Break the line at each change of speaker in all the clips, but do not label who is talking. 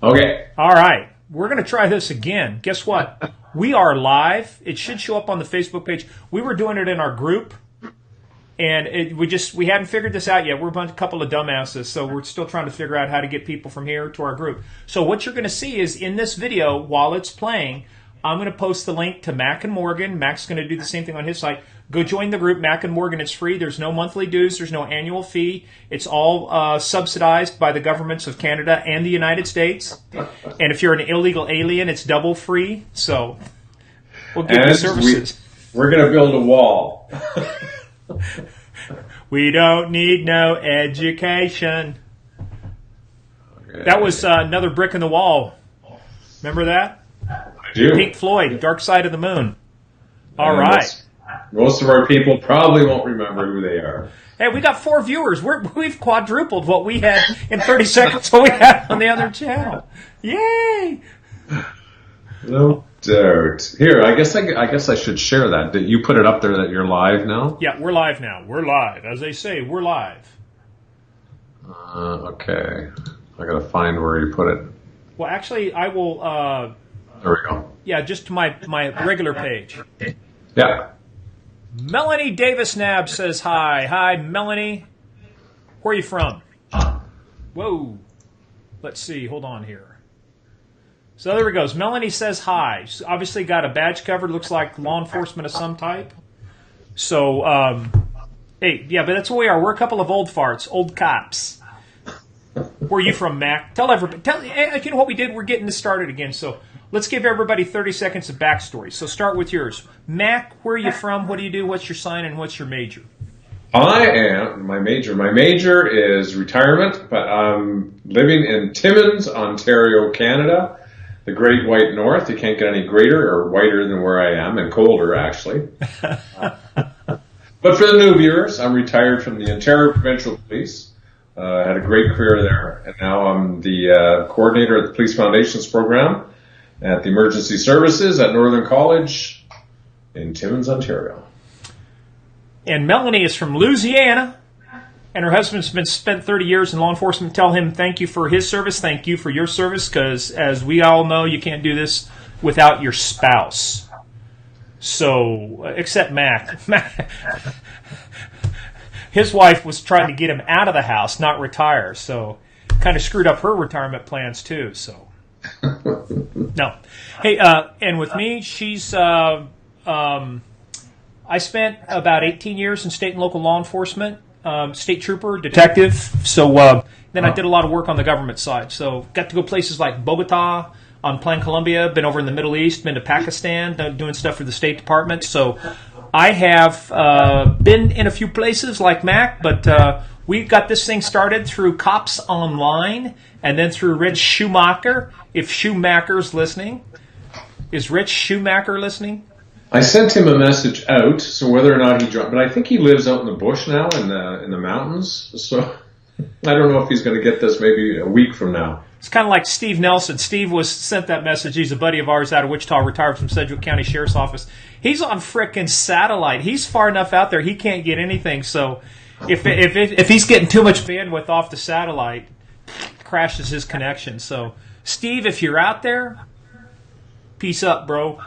Okay.
All right. We're going to try this again. Guess what? We are live. It should show up on the Facebook page. We were doing it in our group, and we hadn't figured this out yet. We're a couple of dumbasses, so we're still trying to figure out how to get people from here to our group. So what you're going to see is in this video, while it's playing, I'm going to post the link to Mack and Morgan. Mack's going to do the same thing on his site. Go join the group, Mack and Morgan. It's free. There's no monthly dues. There's no annual fee. It's all subsidized by the governments of Canada and the United States. And if you're an illegal alien, it's double free. So we'll give you services.
We're going to build a wall.
We don't need no education. Okay. That was another brick in the wall. Remember that?
I do.
Pink Floyd, Dark Side of the Moon. All right.
Most of our people probably won't remember who they are.
Hey, we got 4 viewers. We've quadrupled what we had in 30 seconds what we had on the other channel. Yay!
No doubt. Here, I guess I should share that. Did you put it up there that you're live now?
Yeah, we're live now. We're live. As they say, we're live.
Okay. I got to find where you put it.
Well, actually, I will...
there we go.
Yeah, just to my regular page.
Yeah.
Melanie Davis-Nab says hi. Hi, Melanie. Where are you from? Whoa. Let's see. Hold on here. So there it goes. Melanie says hi. She's obviously got a badge covered. Looks like law enforcement of some type. So, hey, yeah, but that's what we are. We're a couple of old farts, old cops. Where are you from, Mac? Tell everybody. You know what we did? We're getting this started again, so... Let's give everybody 30 seconds of backstory. So start with yours. Mac, where are you from? What do you do? What's your sign and what's your major?
I am, my major is retirement, but I'm living in Timmins, Ontario, Canada, the Great White North. You can't get any greater or whiter than where I am, and colder, actually. But for the new viewers, I'm retired from the Ontario Provincial Police. I had a great career there, and now I'm the coordinator at the Police Foundations program at the Emergency Services at Northern College in Timmins, Ontario.
And Melanie is from Louisiana, and her husband's been spent 30 years in law enforcement. Tell him thank you for his service, thank you for your service, because as we all know, you can't do this without your spouse. So, except Mac. His wife was trying to get him out of the house, not retire, so kind of screwed up her retirement plans too, so... No. Hey, and with me, she's, I spent about 18 years in state and local law enforcement, state trooper, detective, so then I did a lot of work on the government side. So got to go places like Bogota, on Plan Colombia, been over in the Middle East, been to Pakistan, doing stuff for the State Department. So I have been in a few places like Mac, but we got this thing started through Cops Online and then through Rich Schumacher. If Schumacher's listening, is Rich Schumacher listening?
I sent him a message out, so whether or not he joined, but I think he lives out in the bush now, in the mountains. So I don't know if he's going to get this maybe a week from now.
It's kind of like Steve Nelson. Steve was sent that message. He's a buddy of ours out of Wichita, retired from Sedgwick County Sheriff's Office. He's on frickin' satellite. He's far enough out there he can't get anything. So if he's getting too much bandwidth off the satellite, crashes his connection. So Steve, if you're out there, peace up, bro.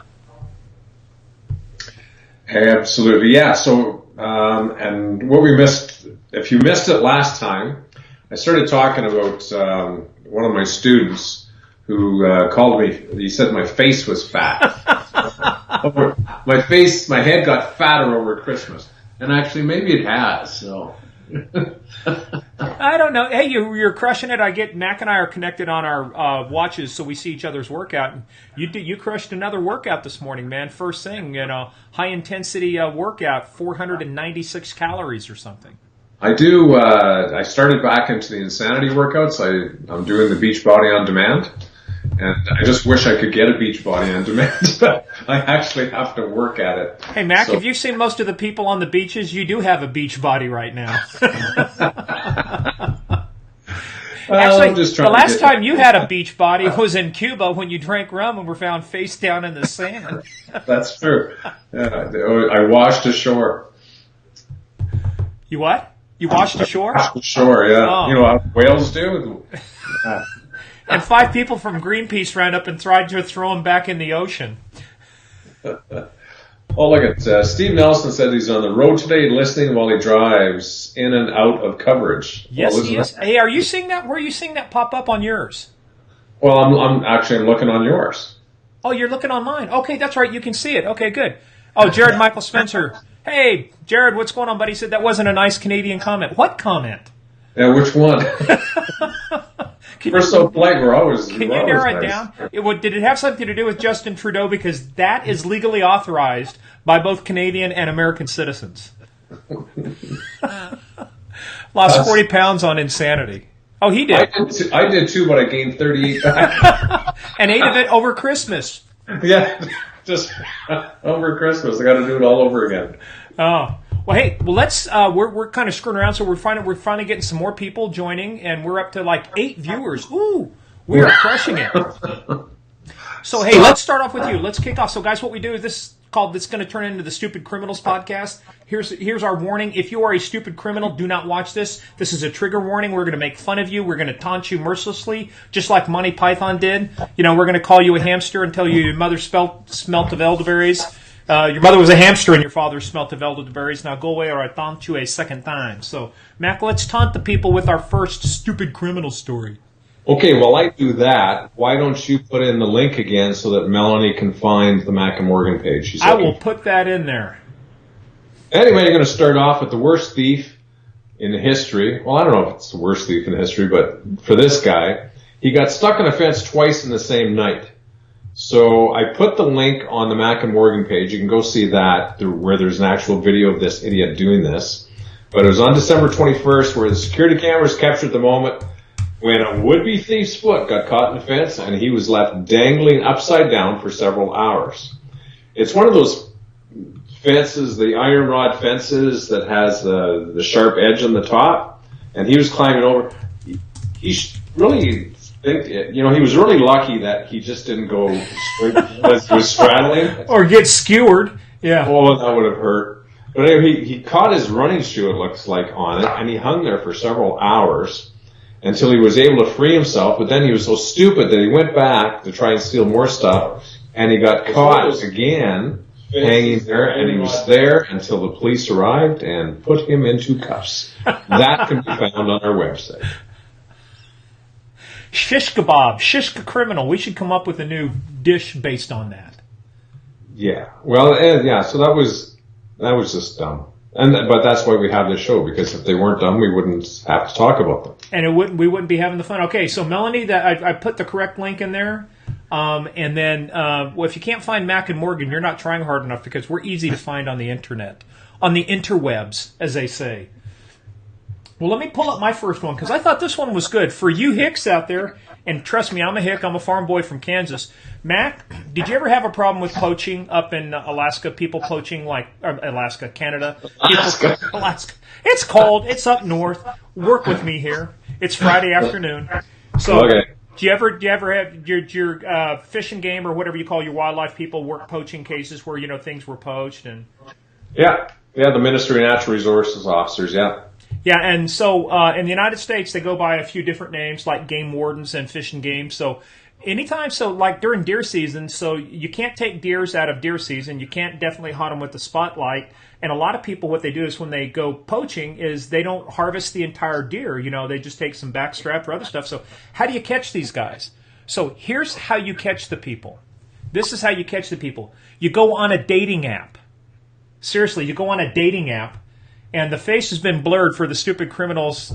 Absolutely, yeah. So, and what we missed, if you missed it last time, I started talking about one of my students who called me. He said my face was fat. My head got fatter over Christmas, and actually, maybe it has. So.
I don't know. Hey, you're crushing it. Mac and I are connected on our watches, so we see each other's workout. And you crushed another workout this morning, man. First thing, high intensity workout, 496 calories or something.
I do. I started back into the insanity workouts. I'm doing the Beachbody on Demand, and I just wish I could get a Beachbody on Demand, but I actually have to work at it.
Hey, Mac, have you seen most of the people on the beaches? You do have a beach body right now. Actually, the last time you had a beach body was in Cuba when you drank rum and were found face down in the sand.
That's true. Yeah, I washed ashore.
You what? You washed ashore?
Washed ashore, yeah. Oh. You know what whales do?
And 5 people from Greenpeace ran up and tried to throw him back in the ocean.
Oh, look at Steve Nelson said he's on the road today listening while he drives in and out of coverage.
Yes, he is. Hey, are you seeing that? Where are you seeing that pop up on yours?
Well, I'm looking on yours.
Oh, you're looking online. Okay, that's right. You can see it. Okay, good. Oh, Jared Michael Spencer. Hey, Jared, what's going on, buddy? He said that wasn't a nice Canadian comment. What comment?
Yeah, which one? We're so polite. We're always.
Can you narrow it down? Did it have something to do with Justin Trudeau? Because that is legally authorized by both Canadian and American citizens. Lost 40 pounds on insanity. Oh, he did.
I did too, but I gained 38 back.
And 8 of it over Christmas.
Yeah, just over Christmas. I got to do it all over again.
Oh. Well, hey, let's. We're kind of screwing around, so we're finally getting some more people joining, and we're up to like 8 viewers. Ooh, we are crushing it. So hey, let's start off with you. Let's kick off. So guys, what we do is this is going to turn into the Stupid Criminals podcast. Here's our warning. If you are a stupid criminal, do not watch this. This is a trigger warning. We're going to make fun of you. We're going to taunt you mercilessly, just like Monty Python did. You know, we're going to call you a hamster and tell you your mother smelt of elderberries. Your mother was a hamster and your father smelt of elderberries. Now go away or I taunt you a second time. So, Mac, let's taunt the people with our first stupid criminal story.
Okay, while I do that, why don't you put in the link again so that Melanie can find the Mack and Morgan page?
I will put that in there.
Anyway, you're going to start off with the worst thief in history. Well, I don't know if it's the worst thief in history, but for this guy, he got stuck on a fence twice in the same night. So I put the link on the Mack and Morgan page. You can go see that, where there's an actual video of this idiot doing this. But it was on December 21st, where the security cameras captured the moment when a would-be thief's foot got caught in the fence and he was left dangling upside down for several hours. It's one of those fences, the iron rod fences that has the sharp edge on the top, and he was climbing over. He really... he was really lucky that he just didn't go straight as he was straddling.
Or get skewered. Yeah.
Oh, that would have hurt. But anyway, he caught his running shoe, it looks like, on it, and he hung there for several hours until he was able to free himself. But then he was so stupid that he went back to try and steal more stuff, and he got caught again hanging there, and he was there until the police arrived and put him into cuffs. That can be found on our website.
Shish kebab, shishka criminal. We should come up with a new dish based on that.
Yeah. Well, so that was just dumb. But that's why we have this show, because if they weren't dumb, we wouldn't have to talk about them.
And we wouldn't be having the fun. Okay, so Melanie, I put the correct link in there. And then, if you can't find Mack and Morgan, you're not trying hard enough, because we're easy to find on the internet, on the interwebs, as they say. Well, let me pull up my first one, because I thought this one was good. For you hicks out there, and trust me, I'm a hick. I'm a farm boy from Kansas. Mac, did you ever have a problem with poaching up in Alaska? People poaching, Alaska, Canada. Alaska. It's cold. It's up north. Work with me here. It's Friday afternoon. So, okay. Do you ever have your fish and game, or whatever you call your wildlife people, work poaching cases where, things were poached? And
Yeah, the Ministry of Natural Resources officers, yeah.
Yeah, and so in the United States, they go by a few different names, like game wardens and fish and game. So like during deer season, so you can't take deers out of deer season. You can't definitely hunt them with the spotlight. And a lot of people, what they do is when they go poaching is they don't harvest the entire deer. They just take some backstrap or other stuff. So how do you catch these guys? So here's how you catch the people. This is how you catch the people. You go on a dating app. Seriously, you go on a dating app. And the face has been blurred for the stupid criminals'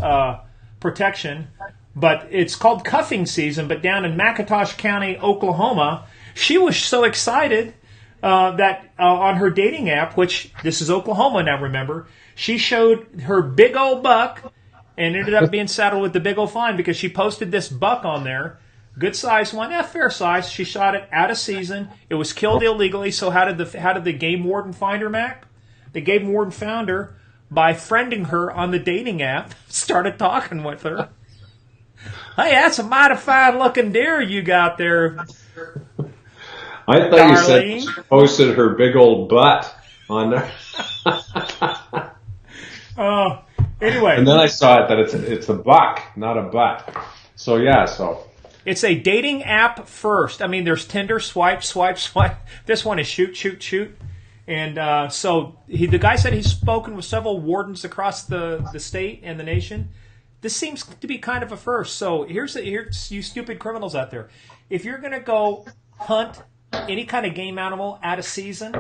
protection, but it's called cuffing season. But down in McIntosh County, Oklahoma, she was so excited that on her dating app, which this is Oklahoma now, remember, she showed her big old buck and ended up being saddled with the big old fine because she posted this buck on there. Good size one, fair size. She shot it out of season. It was killed illegally. So how did the game warden find her, Mac? The game warden found her by friending her on the dating app, started talking with her. Hey, that's a mighty fine-looking deer you got there,
I thought Darlene. You said she posted her big old butt on there.
Anyway.
And then I saw it that it's a buck, not a butt. So, yeah,
It's a dating app first. I mean, there's Tinder, swipe, swipe, swipe. This one is shoot, shoot, shoot. And so the guy said he's spoken with several wardens across the state and the nation. This seems to be kind of a first. So here's you stupid criminals out there. If you're going to go hunt any kind of game animal out of season,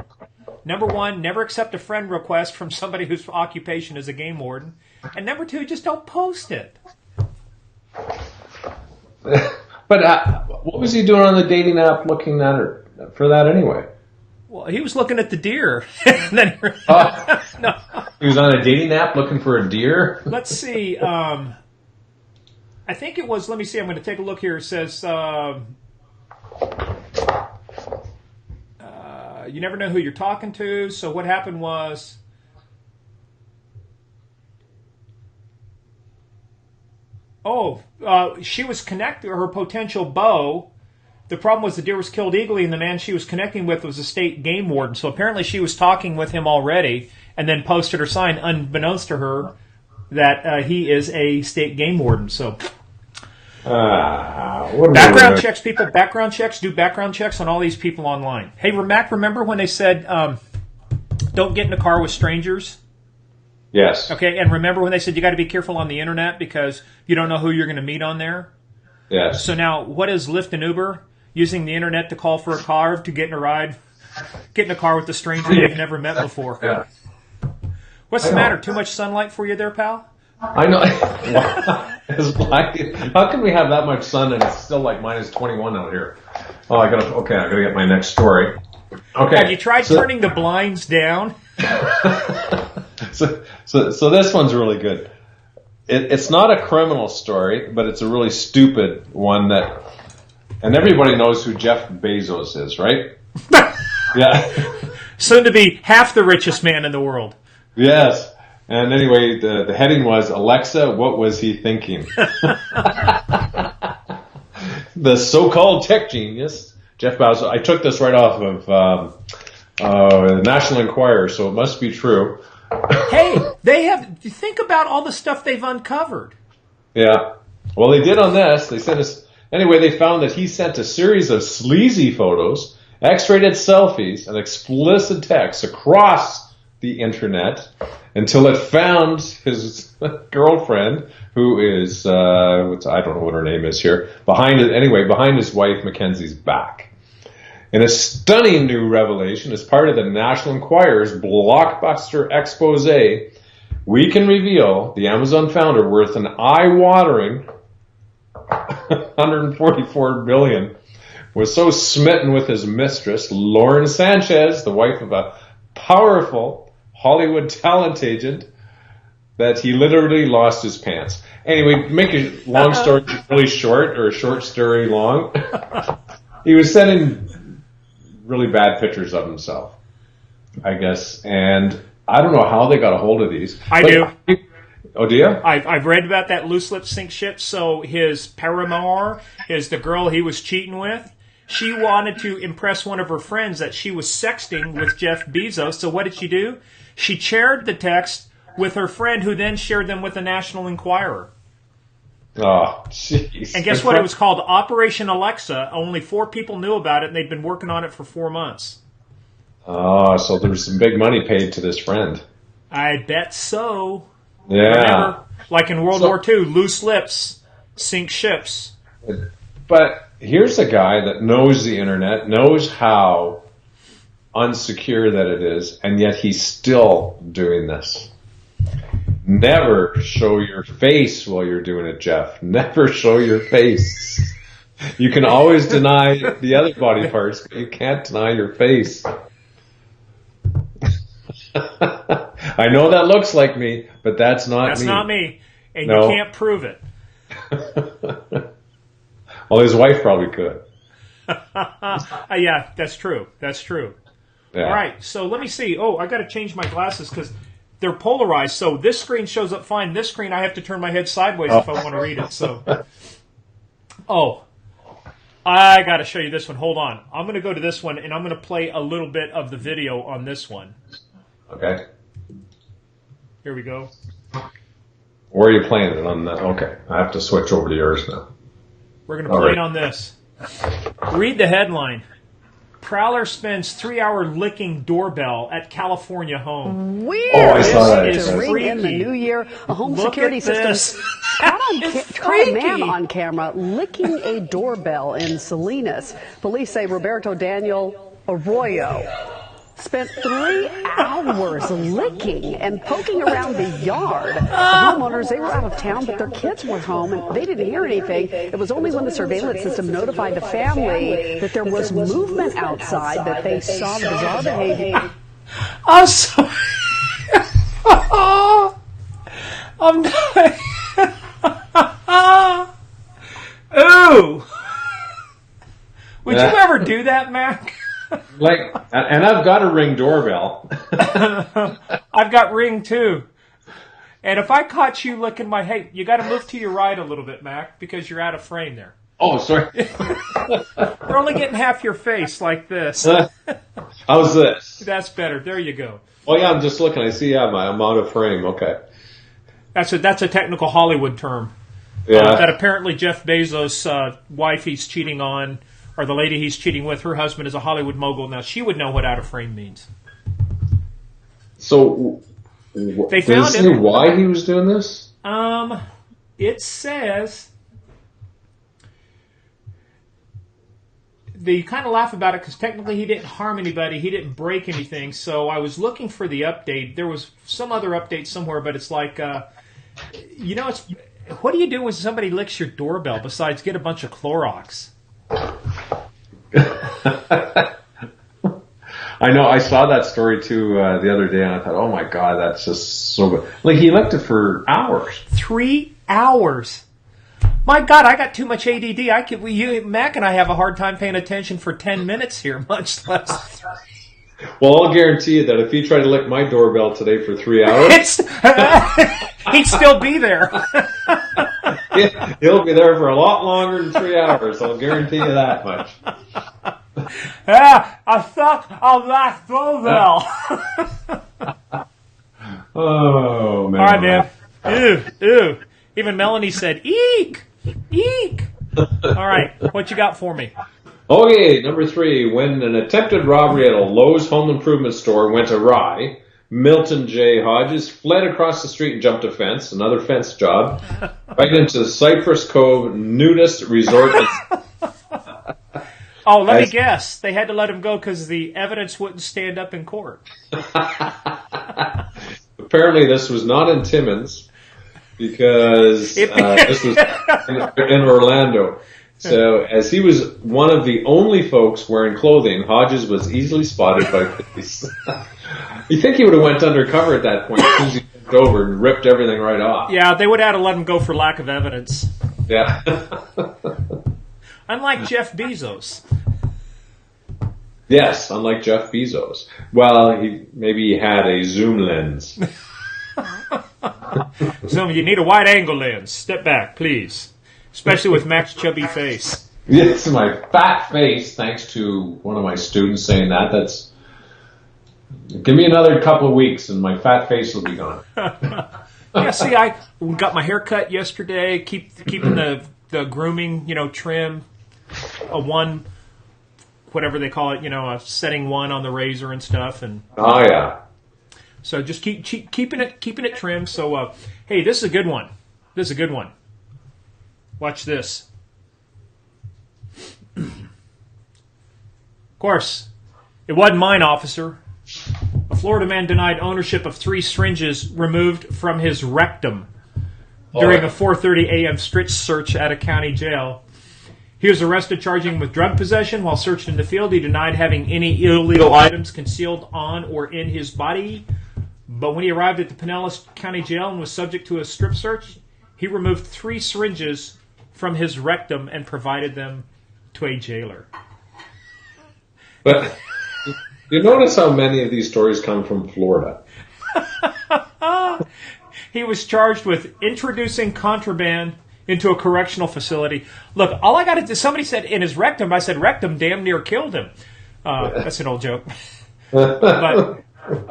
number one, never accept a friend request from somebody whose occupation is a game warden. And number two, just don't post it.
But what was he doing on the dating app looking at her for that anyway?
Well, he was looking at the deer. And then no.
He was on a dating app looking for a deer?
Let's see. I think it was, let me see, I'm going to take a look here. It says, you never know who you're talking to. So what happened was, she was connected, her potential beau. The problem was the deer was killed eagerly, and the man she was connecting with was a state game warden. So apparently she was talking with him already, and then posted her sign, unbeknownst to her, that he is a state game warden. So background checks, people. Background checks. Do background checks on all these people online. Hey, Mack, remember when they said don't get in a car with strangers?
Yes.
Okay, and remember when they said you got to be careful on the internet because you don't know who you're going to meet on there?
Yes.
So now, what is Lyft and Uber? Using the internet to call for a car, to get in a ride, get in a car with a stranger you've never met before.
Yeah.
What's the matter? Too much sunlight for you there, pal?
I know. How can we have that much sun and it's still like minus 21 out here? Oh, I gotta get my next story. Okay.
Have you tried turning the blinds down?
So this one's really good. It's not a criminal story, but it's a really stupid one and everybody knows who Jeff Bezos is, right? Yeah.
Soon to be half the richest man in the world.
Yes. And anyway, the heading was, Alexa, what was he thinking? The so-called tech genius, Jeff Bezos. I took this right off of the National Enquirer, so it must be true.
Hey, think about all the stuff they've uncovered.
Yeah. Well, they did on this. They found that he sent a series of sleazy photos, X-rated selfies, and explicit texts across the internet until it found his girlfriend, who is, I don't know what her name is here, behind his wife Mackenzie's back. In a stunning new revelation, as part of the National Enquirer's blockbuster expose, we can reveal the Amazon founder, worth an eye-watering $144 billion, was so smitten with his mistress, Lauren Sanchez, the wife of a powerful Hollywood talent agent, that he literally lost his pants. Anyway, make a long story really short, or a short story long. He was sending really bad pictures of himself, I guess, and I don't know how they got a hold of these.
I do.
Oh, do you?
I've read about that loose lip sink shit. So his paramour is the girl he was cheating with. She wanted to impress one of her friends that she was sexting with Jeff Bezos. So what did she do? She shared the text with her friend, who then shared them with the National Enquirer.
Oh, jeez.
And guess what? It was called Operation Alexa. Only 4 people knew about it, and they'd been working on it for 4 months.
Oh, so there was some big money paid to this friend.
I bet so.
Yeah.
Remember, like in World War II, loose lips sink ships.
But here's a guy that knows the internet, knows how unsecure that it is, and yet he's still doing this. Never show your face while you're doing it, Jeff. Never show your face. You can always deny the other body parts, but you can't deny your face. I know that looks like me, but that's not me.
That's not me. And
No.
you can't prove it.
Well, his wife probably could.
Yeah, that's true. That's true.
Yeah.
All right, so let me see. Oh, I got to change my glasses because they're polarized. So this screen shows up fine. This screen, I have to turn my head sideways if I want to read it. So, I got to show you this one. Hold on. I'm going to go to this one, and I'm going to play a little bit of the video on this one.
Okay.
Here we go.
Where are you playing it on that? Okay. I have to switch over to yours now.
We're going to play it on this. Read the headline. Prowler spends 3-hour licking doorbell at California home.
Weird.
Oh, I saw that.
To ring in the new year, a home security system caught a man on camera licking a doorbell in Salinas. Police say Roberto Daniel Arroyo spent 3 hours licking and poking around the yard. The homeowners, they were out of town, but their kids were home, and they didn't hear anything. It was only when the surveillance system notified the family that there was movement outside that they saw the bizarre behavior.
I'm sorry. I'm dying. Ooh. Would you ever do that, Mac?
And I've got a Ring doorbell.
I've got Ring too. And if I caught you licking my, hey, you got to move to your right a little bit, Mac, because you're out of frame there.
Oh, sorry.
We're only getting half your face like this.
How's this?
That's better. There you go.
Oh yeah, I'm just looking. I see. Yeah, I'm out of frame. Okay.
That's a technical Hollywood term.
Yeah.
That apparently Jeff Bezos' wife he's cheating on, or the lady he's cheating with, her husband is a Hollywood mogul. Now she would know what out of frame means.
So
they
does
found
it say why he was doing this?
It says they kind of laugh about it because technically he didn't harm anybody, he didn't break anything. So I was looking for the update. There was some other update somewhere, but it's like, it's what do you do when somebody licks your doorbell besides get a bunch of Clorox?
I know. I saw that story too the other day, and I thought, "Oh my god, that's just so good." Like he left it for hours.
3 hours. My God, I got too much ADD. Mac and I have a hard time paying attention for 10 minutes here, much less 3.
Well, I'll guarantee you that if he tried to lick my doorbell today for 3 hours,
he'd still be there.
He'll be there for a lot longer than 3 hours. I'll guarantee you that much.
I suck on that doorbell.
Oh, man.
All right, man. Ew. Even Melanie said, eek, eek. All right, what you got for me?
Okay, number 3. When an attempted robbery at a Lowe's home improvement store went awry, Milton J. Hodges fled across the street and jumped a fence, another fence job, right into the Cypress Cove nudist resort.
Oh, let me guess. They had to let him go because the evidence wouldn't stand up in court.
Apparently this was not in Timmins because this was in Orlando. So as he was one of the only folks wearing clothing, Hodges was easily spotted by police. You think he would have went undercover at that point as soon as he went over and ripped everything right off.
Yeah, they would have had to let him go for lack of evidence.
Yeah.
Unlike Jeff Bezos.
Yes, unlike Jeff Bezos. Well, he had a zoom lens.
Zoom, you need a wide-angle lens. Step back, please. Especially with Mack's chubby face.
Yes, my fat face, thanks to one of my students saying that. Give me another couple of weeks and my fat face will be gone.
Yeah, see, I got my hair cut yesterday, keeping the grooming, trim, a one, whatever they call it, a setting 1 on the razor and stuff. And
oh, yeah.
So just keeping it trim. So, hey, this is a good one. Watch this. Of course, it wasn't mine, officer. A Florida man denied ownership of 3 syringes removed from his rectum during a 4:30 a.m. strip search at a county jail. He was arrested, charging with drug possession. While searched in the field, he denied having any illegal items concealed on or in his body. But when he arrived at the Pinellas County Jail and was subject to a strip search, he removed 3 syringes from his rectum and provided them to a jailer.
But you notice how many of these stories come from Florida.
He was charged with introducing contraband into a correctional facility. Look, all I got to do, somebody said in his rectum, I said rectum damn near killed him. That's an old joke. But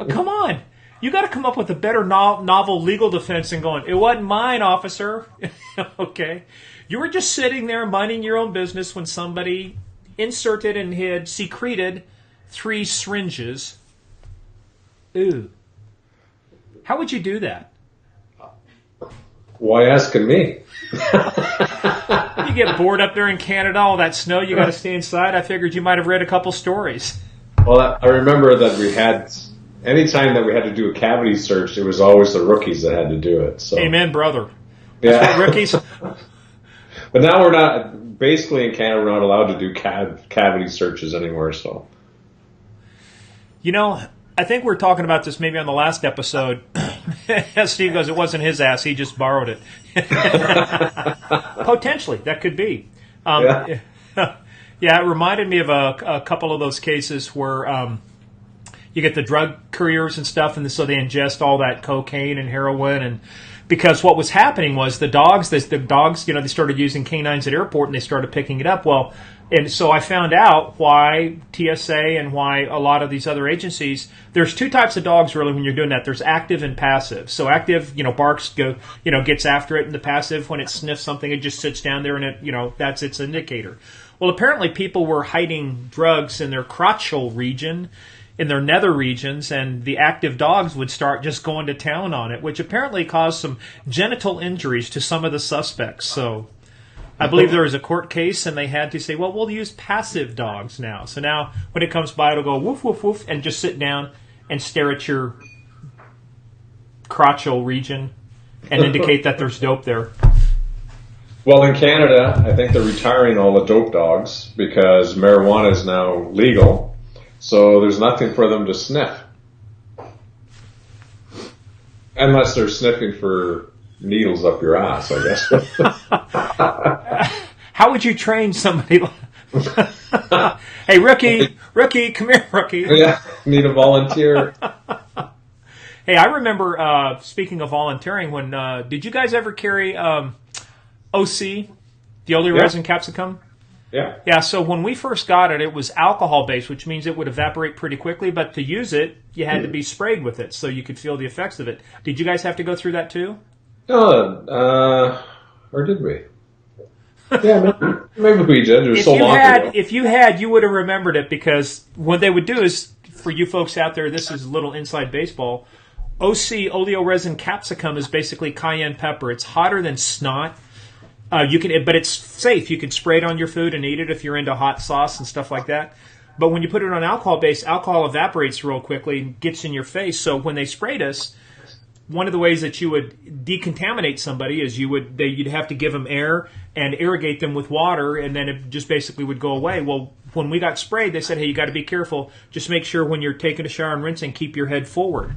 come on. You got to come up with a better novel legal defense than going, it wasn't mine, officer. Okay. You were just sitting there minding your own business when somebody inserted and had secreted 3 syringes. Ooh. How would you do that?
Why asking me?
You get bored up there in Canada, all that snow, you got to stay inside. I figured you might have read a couple stories.
Well, I remember that we had, anytime that we had to do a cavity search, it was always the rookies that had to do it. So.
Amen, brother. That's what rookies...
But now we're not, basically in Canada, we're not allowed to do cavity searches anymore, so.
You know, I think we were talking about this maybe on the last episode. Steve goes, it wasn't his ass, he just borrowed it. Potentially, that could be. Yeah, it reminded me of a couple of those cases where you get the drug couriers and stuff, and so they ingest all that cocaine and heroin, and because what was happening was the dogs, they started using canines at airport, and they started picking it up. Well, and so I found out why TSA and why a lot of these other agencies, there's 2 types of dogs really when you're doing that. There's active and passive. So active, barks, gets after it, and the passive, when it sniffs something, it just sits down there and it, that's its indicator. Well, apparently people were hiding drugs in their crotchal region, in their nether regions, and the active dogs would start just going to town on it, which apparently caused some genital injuries to some of the suspects. So I believe there was a court case, and they had to say, well, we'll use passive dogs now. So now when it comes by, it'll go woof, woof, woof, and just sit down and stare at your crotchal region and indicate that there's dope there.
Well, in Canada, I think they're retiring all the dope dogs because marijuana is now legal. So there's nothing for them to sniff. Unless they're sniffing for needles up your ass, I guess.
How would you train somebody? Hey, rookie, come here, rookie.
Yeah, need a volunteer.
Hey, I remember, speaking of volunteering, when did you guys ever carry OC, the oleoresin capsicum?
Yeah.
Yeah, so when we first got it, it was alcohol-based, which means it would evaporate pretty quickly, but to use it, you had to be sprayed with it so you could feel the effects of it. Did you guys have to go through that too?
No, or did we? Yeah, maybe we did. It was so long ago.
If you had, you would have remembered it, because what they would do is, for you folks out there, this is a little inside baseball, OC, oleoresin capsicum, is basically cayenne pepper. It's hotter than snot. But it's safe. You can spray it on your food and eat it if you're into hot sauce and stuff like that. But when you put it on alcohol-based, alcohol evaporates real quickly and gets in your face. So when they sprayed us, one of the ways that you would decontaminate somebody is you'd have to give them air and irrigate them with water, and then it just basically would go away. Well, when we got sprayed, they said, hey, you got to be careful. Just make sure when you're taking a shower and rinsing, keep your head forward.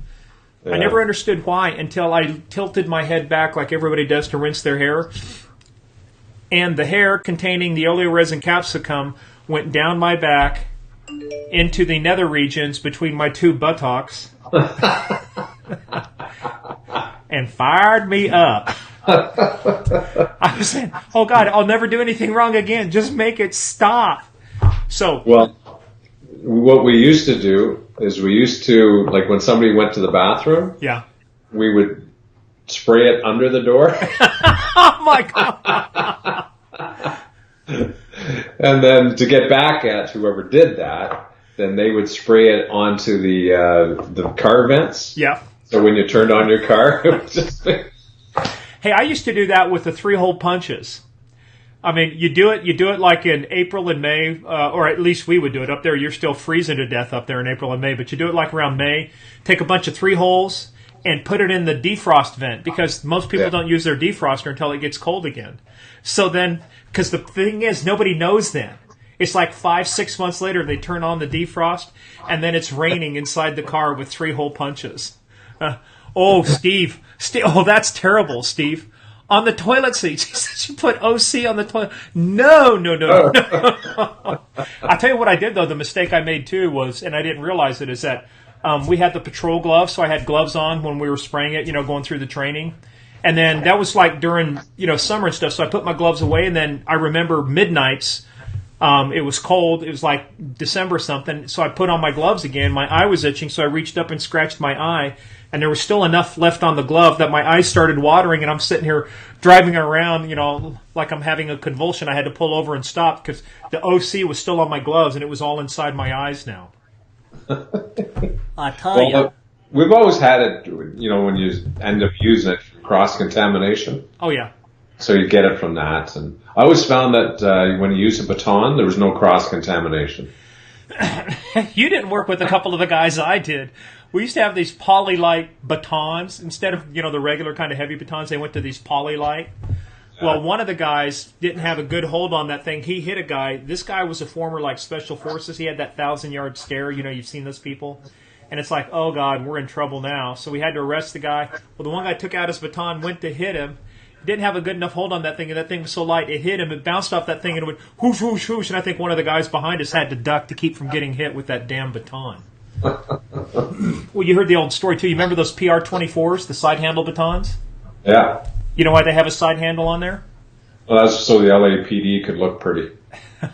Yeah. I never understood why until I tilted my head back like everybody does to rinse their hair. And the hair containing the oleoresin capsicum went down my back into the nether regions between my 2 buttocks and fired me up. I was saying, oh God, I'll never do anything wrong again. Just make it stop. So,
well, what we used to do is like when somebody went to the bathroom,
yeah,
we would spray it under the door.
Oh my God.
And then to get back at whoever did that, then they would spray it onto the car vents.
Yeah.
So when you turned on your car, it was just...
Hey, I used to do that with the 3-hole punches. I mean, you do it like in April and May, or at least we would do it up there. You're still freezing to death up there in April and May, but you do it like around May. Take a bunch of 3 holes and put it in the defrost vent, because most people don't use their defroster until it gets cold again. So then, because the thing is, nobody knows then. It's like 5-6 months later, they turn on the defrost, and then it's raining inside the car with 3-hole punches. Steve, oh, that's terrible, Steve. On the toilet seat. She said she put OC on the toilet. No. I'll tell you what I did, though. The mistake I made, too, was, and I didn't realize it, is that we had the patrol gloves, so I had gloves on when we were spraying it, going through the training. And then that was like during, summer and stuff, so I put my gloves away, and then I remember midnights, it was cold, it was like December something, so I put on my gloves again. My eye was itching, so I reached up and scratched my eye, and there was still enough left on the glove that my eyes started watering, and I'm sitting here driving around, like I'm having a convulsion. I had to pull over and stop because the OC was still on my gloves, and it was all inside my eyes now. I tell you.
We've always had it, when you end up using it, cross-contamination.
Oh, yeah.
So you get it from that. And I always found that when you use a baton, there was no cross-contamination.
You didn't work with a couple of the guys I did. We used to have these Polylite batons. Instead of, the regular kind of heavy batons, they went to these Polylite. Well, one of the guys didn't have a good hold on that thing. He hit a guy. This guy was a former, Special Forces. He had that 1,000-yard stare. You've seen those people. And it's like, oh, God, we're in trouble now. So we had to arrest the guy. Well, the one guy took out his baton, went to hit him. Didn't have a good enough hold on that thing, and that thing was so light, it hit him. It bounced off that thing, and it went whoosh, whoosh, whoosh. And I think one of the guys behind us had to duck to keep from getting hit with that damn baton. Well, you heard the old story, too. You remember those PR-24s, the side handle batons?
Yeah.
You know why they have a side handle on there?
Well, that's so the LAPD could look pretty.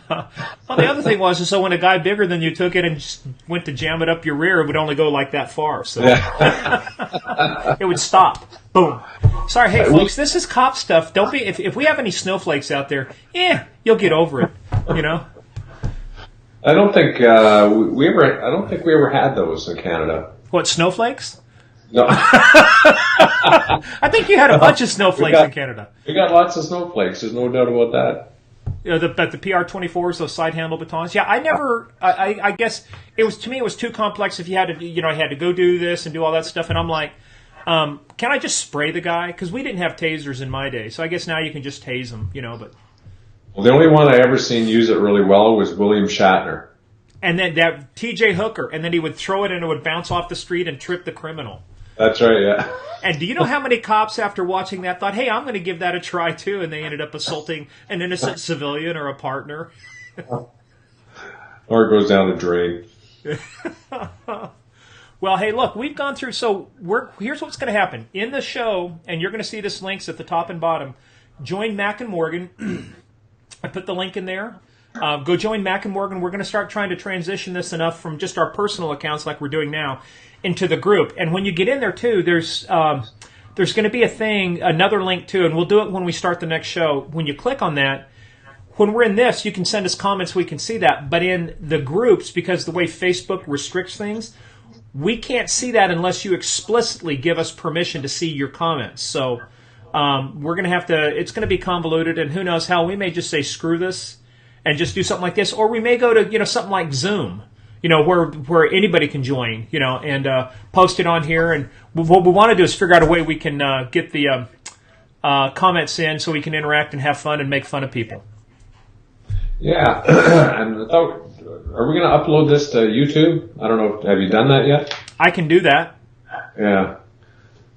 Well, the other thing was, so when a guy bigger than you took it and just went to jam it up your rear, it would only go like that far. So it would stop. Boom. Sorry, hey, folks, this is cop stuff. Don't be if we have any snowflakes out there, you'll get over it,
I don't think we ever had those in Canada.
What, snowflakes?
No.
I think you had a bunch of snowflakes in Canada.
We got lots of snowflakes. There's no doubt about that.
The PR-24s, those side handle batons. Yeah, I guess it was too complex if you had to, I had to go do this and do all that stuff. And I'm like, can I just spray the guy? Because we didn't have tasers in my day. So I guess now you can just tase them, but.
Well, the only one I ever seen use it really well was William Shatner.
And then that T.J. Hooker. And then he would throw it and it would bounce off the street and trip the criminal.
That's right, yeah.
And do you know how many cops, after watching that, thought, hey, I'm going to give that a try, too, and they ended up assaulting an innocent civilian or a partner?
Or it goes down the drain.
Well, hey, look, we've gone through, here's what's going to happen. In the show, and you're going to see this links at the top and bottom, join Mack and Morgan. I put the link in there. Go join Mack and Morgan. We're going to start trying to transition this enough from just our personal accounts like we're doing now into the group. And when you get in there, too, there's going to be another link, too, and we'll do it when we start the next show. When you click on that, when we're in this, you can send us comments. We can see that. But in the groups, because the way Facebook restricts things, we can't see that unless you explicitly give us permission to see your comments. So we're going to have to – it's going to be convoluted, and who knows how. We may just say screw this and just do something like this, or we may go to something like Zoom, where anybody can join, and post it on here. And what we want to do is figure out a way we can get the comments in so we can interact and have fun and make fun of people. Yeah.
And are we going to upload this to YouTube? I don't know. Have you done that yet?
I can do that.
Yeah.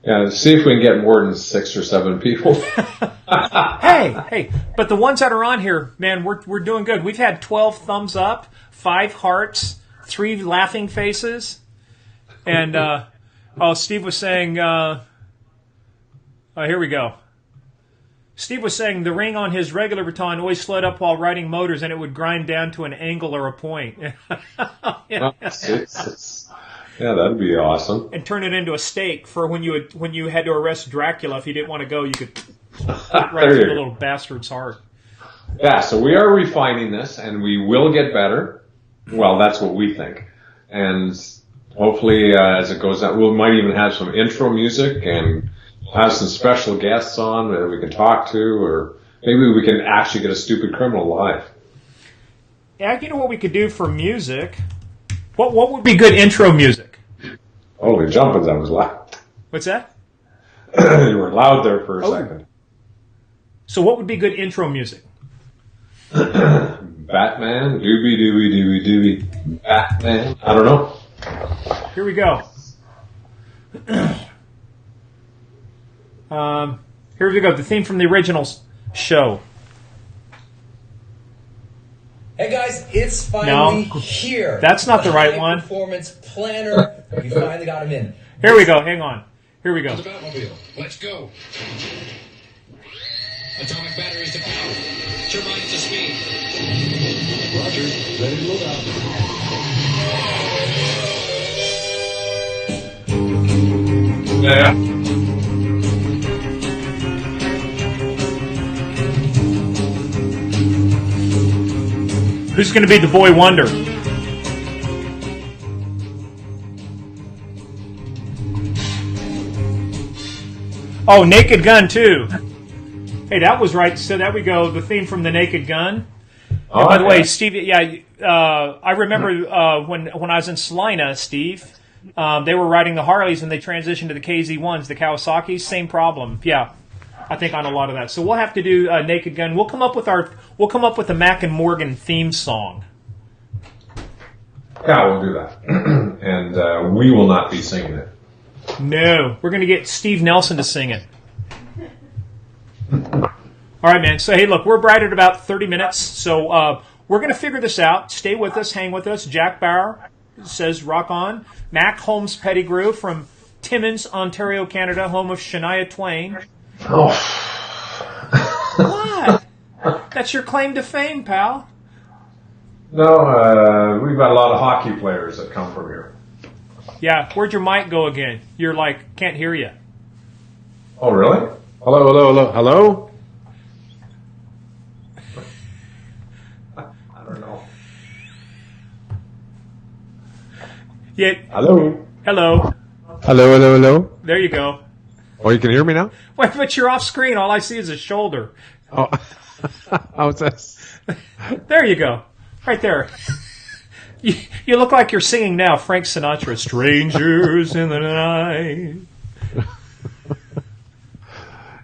Yeah, see if we can get more than 6 or 7 people.
Hey, but the ones that are on here, man, we're doing good. We've had 12 thumbs up, 5 hearts, 3 laughing faces, and Steve was saying, here we go. Steve was saying the ring on his regular baton always slid up while riding motors, and it would grind down to an angle or a point.
Yeah, that'd be awesome.
And turn it into a steak for when you had to arrest Dracula. If you didn't want to go, you could right through the little bastard's heart.
Yeah, so we are refining this, and we will get better. Well, that's what we think. And hopefully, as it goes on, we might even have some intro music and have some special guests on that we can talk to, or maybe we can actually get a stupid criminal live.
Yeah, you know what we could do for music? What would be good intro music?
Holy jumping, that was loud.
What's that?
You were loud there for a second.
So what would be good intro music?
Batman, doobie doobie doobie doobie, Batman. I don't know.
Here we go. Here we go. The theme from the original show.
Hey guys, it's finally here.
That's not the right one.
Performance planner. We finally got him in.
Here we go. Hang on. Here we go.
The Batmobile. Let's go. Atomic batteries to power. Turbines to speed.
Roger. Ready to load out.
Yeah.
Who's going to be the boy wonder? Oh, Naked Gun too. Hey, that was right. So there we go. The theme from the Naked Gun.
Oh,
And by the way, Steve, I remember when I was in Salina, Steve, they were riding the Harleys and they transitioned to the KZ1s, the Kawasaki's. Same problem. Yeah, I think on a lot of that. So we'll have to do Naked Gun. We'll come up with the Mack and Morgan theme song.
Yeah, we'll do that. And we will not be singing it.
No, we're going to get Steve Nelson to sing it. All right, man. So, hey, look, we're right at about 30 minutes. So we're going to figure this out. Stay with us. Hang with us. Jack Bauer says rock on. Mack Holmes Pettigrew from Timmins, Ontario, Canada, home of Shania Twain.
Oh.
What? That's your claim to fame, pal.
No, we've got a lot of hockey players that come from here.
Yeah, where'd your mic go again? You're like, can't hear you.
Oh, really?
Hello?
I don't know.
Yeah.
Hello?
Hello. There you go.
Oh, you can hear me now?
Wait, but you're off screen. All I see is a shoulder.
Oh, how's this?
There you go. Right there. You look like you're singing now, Frank Sinatra, Strangers in the Night.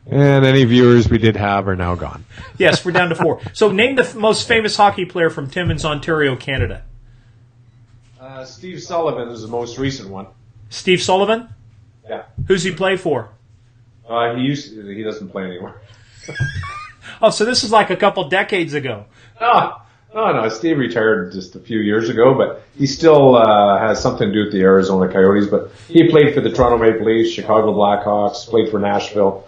And any viewers we did have are now gone.
Yes, we're down to 4. So name the most famous hockey player from Timmins, Ontario, Canada.
Steve Sullivan is the most recent one.
Steve Sullivan?
Yeah.
Who's he play for?
He doesn't play anymore.
Oh, so this is like a couple decades ago.
No, Steve retired just a few years ago, but he still has something to do with the Arizona Coyotes. But he played for the Toronto Maple Leafs, Chicago Blackhawks, played for Nashville.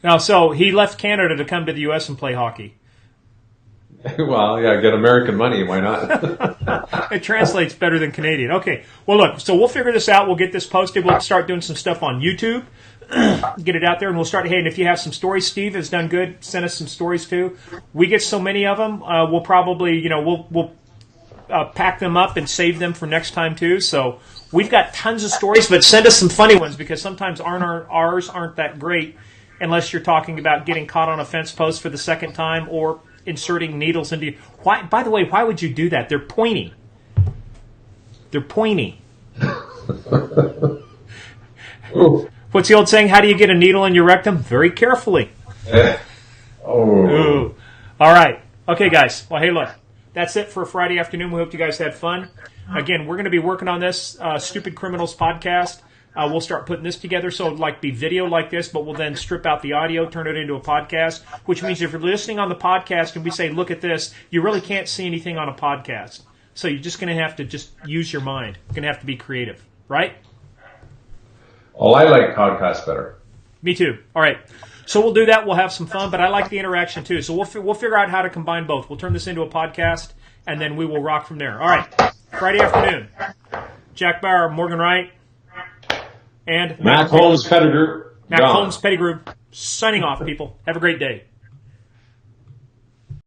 Now, so he left Canada to come to the U.S. and play hockey.
Well, yeah, get American money, why not?
It translates better than Canadian. Okay, well, look, so we'll figure this out. We'll get this posted. We'll start doing some stuff on YouTube. Get it out there, and we'll start. Hey, and if you have some stories, Steve has done good. Send us some stories too. We get so many of them, we'll probably, we'll pack them up and save them for next time too. So we've got tons of stories, but send us some funny ones because sometimes ours aren't that great unless you're talking about getting caught on a fence post for the second time or inserting needles into you. Why? By the way, why would you do that? They're pointy. What's the old saying? How do you get a needle in your rectum? Very carefully. Ooh. All right. Okay, guys. Well, hey, look. That's it for Friday afternoon. We hope you guys had fun. Again, we're going to be working on this Stupid Criminals podcast. We'll start putting this together so it'll be video like this, but we'll then strip out the audio, turn it into a podcast, which means if you're listening on the podcast and we say, look at this, you really can't see anything on a podcast. So you're just going to have to just use your mind. You're going to have to be creative, right?
Well, I like podcasts better.
Me too. All right. So we'll do that. We'll have some fun, but I like the interaction too. So we'll figure out how to combine both. We'll turn this into a podcast, and then we will rock from there. All right. Friday afternoon. Jack Bauer, Morgan Wright, and
Mack Holmes Pettigrew.
Mack Holmes Pettigrew signing off, people. Have a great day.